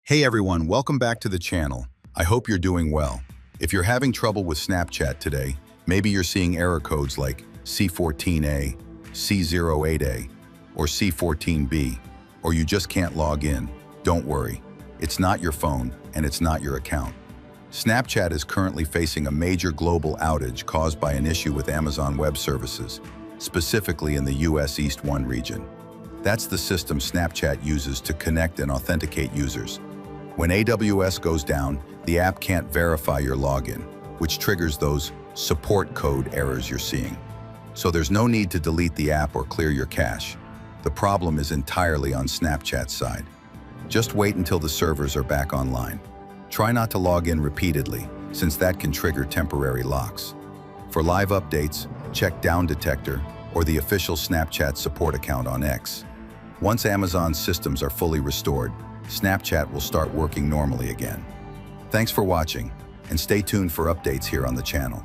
Hey everyone, welcome back to the channel. I hope you're doing well. If you're having trouble with Snapchat today, maybe you're seeing error codes like c14a, c08a, or c14b, or you just can't log in. Don't worry, it's not your phone and it's not your account. Snapchat is currently facing a major global outage caused by an issue with Amazon Web Services, specifically in the US East 1 region. That's the system Snapchat uses to connect and authenticate users. When AWS goes down, the app can't verify your login, which triggers those support code errors you're seeing. So there's no need to delete the app or clear your cache. The problem is entirely on Snapchat's side. Just wait until the servers are back online. Try not to log in repeatedly, since that can trigger temporary locks. For live updates, check Down Detector or the official Snapchat support account on X. Once Amazon's systems are fully restored, Snapchat will start working normally again. Thanks for watching, and stay tuned for updates here on the channel.